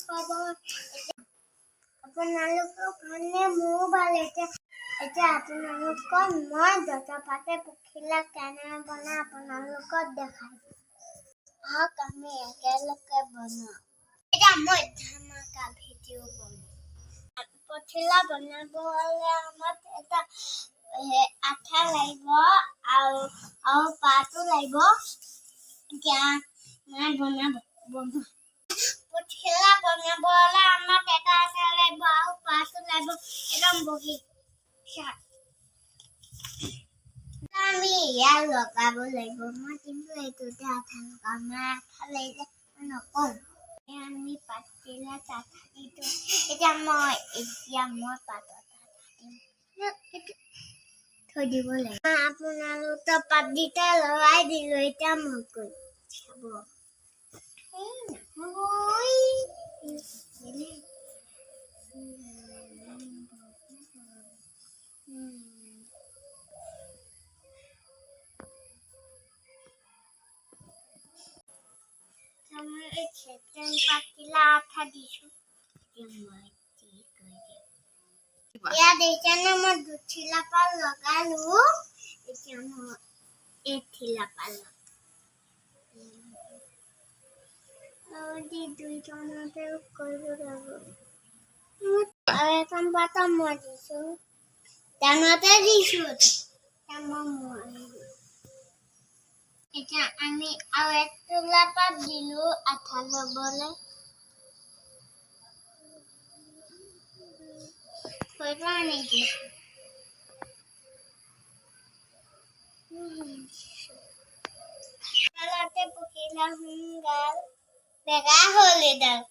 খবৰ আপোনালোকৰ ভালনে? মোৰ ভাল। এতিয়া আপোনালোকক মই জলপাতে পখিলা কেনে বনাই আপোনালোকক দেখাই দিম। আহক আমি একেলগে বনাওঁ। এতিয়া মই ধামাকা ভিডিঅ' বনাওঁ। পখিলা বনাবলৈ আমাক এটা আঠা লাগিব আৰু পাতো লাগিব। এতিয়া মই বনাব পখিলা বনাবলৈ আমাক এটা আঠা লাগিব আৰু পাতো লাগিব। একদম বহি আমি ইয়াত লগাব লাগিব। মই কিন্তু এইটোতে আঠা লগাম। মই আঠা লাগিলে নকওঁ। আমি পাতিলে আঠা দি দিওঁ। এতিয়া মই পাতত থৈ দিব লাগিব। আপোনালোকৰ পাতকেইটা লগাই দিলোঁ। এতিয়া মই কৰিম চাব। পাতিলা আঠা দিছোঁ। ইয়াত এতিয়া মই দুঠিলা পাত লগালোঁ। এতিয়া মই এঠিলা পাত দুইজনতে কৰিব লাগিব। আৰু এখন পাত মই দিছোঁ। ডাঙৰতে দিছোঁ। এতিয়া আমি আৰু এক তোলা পাত দিলোঁ আঠা ল'বলৈ। নেকি পখিলা সোনকাল বেগা হ'ল এডাল।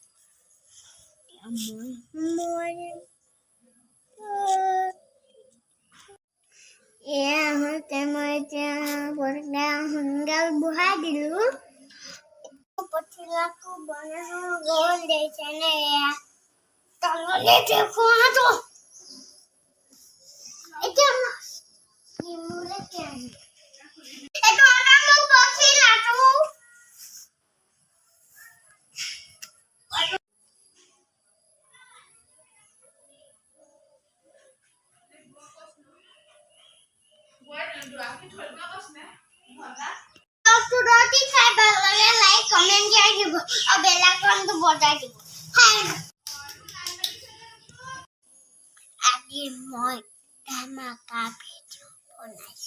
মই এতিয়া সোনকাল বহাই দিলোঁ। পখিলাটো বনাই গ'ল দেখিছেনে? এয়া তললৈ দেখুৱাটো। এতিয়া লাইক কমেন্ট কৰি দিব আৰু বেল আইকনটো বজাই দিব। আজি মই ধামাকা ভিডিঅ' বনাইছোঁ।